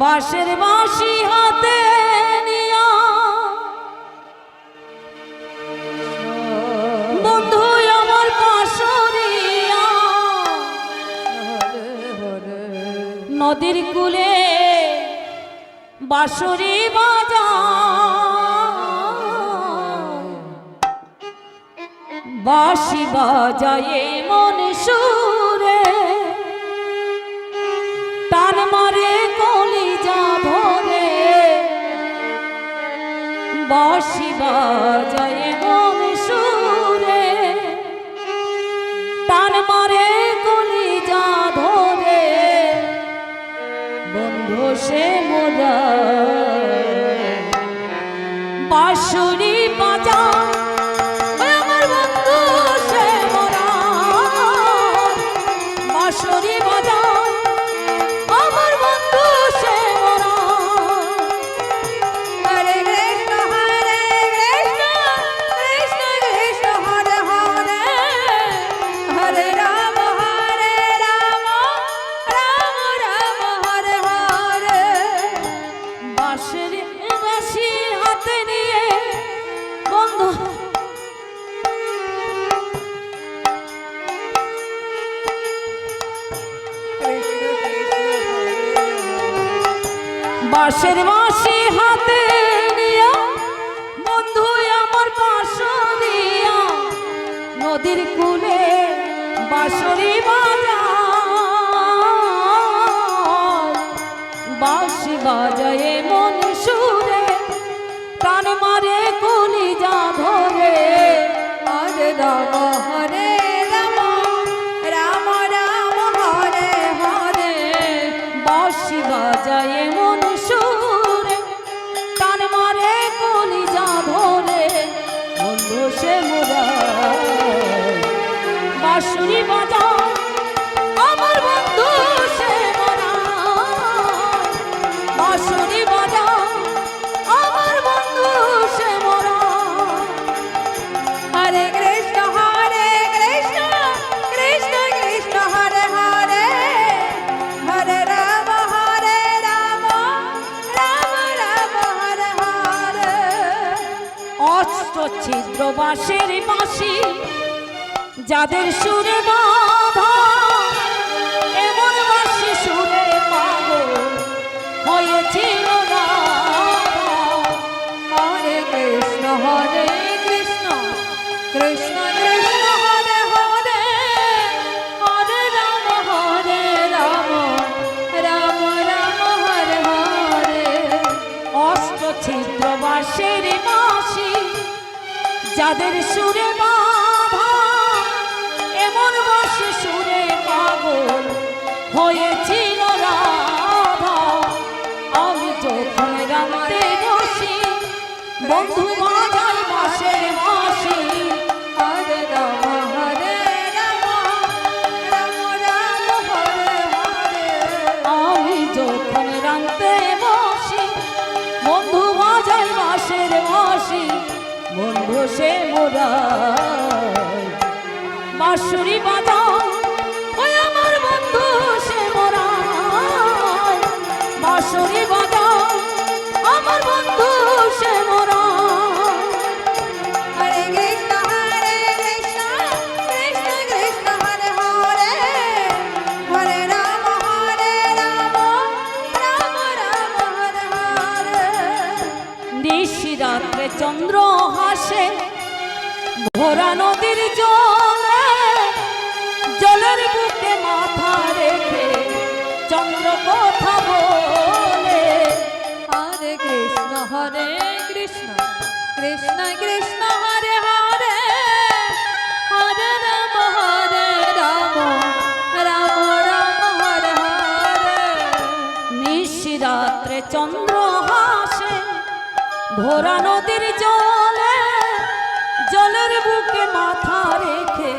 বাঁশের বাঁশি হাতে নিয়া বন্ধু আমার পাশরিয়া নদীর কূলে বাঁশরি বাজা বাঁশি বাজায়ে মন সুরে টান মারে কলিজা ভরে বাঁশি বাজায়ে মন সুরে টান মারে কলিজা ধরে বন্ধু সে মোরা বাঁশরি বাজা বাঁশরি বাজায় আমার বন্ধু সে মোরা হরে কৃষ্ণ কৃষ্ণ কৃষ্ণ হরে হরে হরে রাম রাম রাম হরে হরে বাঁশরি বাঁশি হাতে নিয়ে বন্ধু বাঁশের বাঁশি হাতে নিয়া বন্ধু আমার পাশরিয়া নদীর কূলে বাঁশরি বাজায় বাঁশি বাজায়ে মন সুরে টান মারে কলিজা ধরে হরে রাম হরে রাম রাম রাম হরে হরে বাঁশি বাজায়ে মন সুরে টান মারে কলিজা ধরে বন্ধু সে মোরা বাঁশরি বাজায় আমার বন্ধু সে মোরা বাঁশরি বাজায় আমার বন্ধু সে মোরা হরে কৃষ্ণ কৃষ্ণ কৃষ্ণ হরে হরে হরে রাম রাম রাম হরে হরে অষ্ট ছিদ্র বাঁশের বাঁশি যাদের সুরে বাঁধা এমন বাঁশি সুরে পাগল হয়েছিল রাধা হরে কৃষ্ণ কৃষ্ণ কৃষ্ণ হরে হরে হরে রাম রাম রাম হরে হরে অষ্ট ছিদ্র বাঁশের বাঁশি যাদের সুরে বাঁধা এমন বাঁশি সুরে পাগল হয়েছিল রাধা আমি যখন রামতে বসি বন্ধু বাজাই বাঁশের বাঁশি হরে রাম রাম রাম হরে হরে আমি যখন রামতে বসি বন্ধু বাজাই বাঁশের বাঁশি বন্ধু সে মোরা বাঁশরি বাজায় ওই আমার বন্ধু সে মোরা বাঁশরি বাজায় আমার বন্ধু সে মোরা হরে কৃষ্ণ কৃষ্ণ কৃষ্ণ হরে হরে হরে রাম রাম রাম হরে হরে নিশিরাত্রে চন্দ্র হাসে ভরা নদীর জলে জলের বুকে মাথা রেখে চন্দ্র কথা বলে হরে কৃষ্ণ কৃষ্ণ কৃষ্ণ হরে হরে হরে রাম রাম রাম হরে হরে নিশিরাত্রে চন্দ্র হাসে ভরা নদীর জলে জলের বুকে মাথা রেখে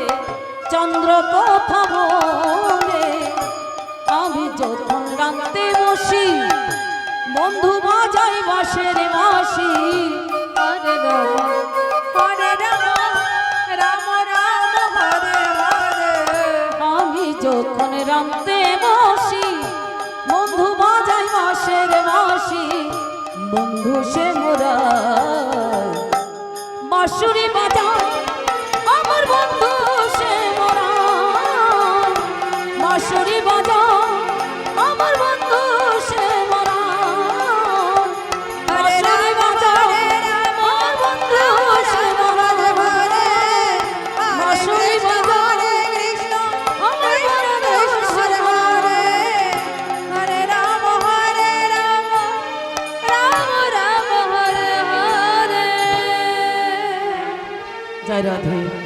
চন্দ্র কথা বলে আমি যখন রামতে বসি বন্ধু বাজাই বাঁশের বাঁশি হরে রাম রাম হরে হরে আমি যখন রামতে বসি বন্ধু বাজাই বাঁশের রাধে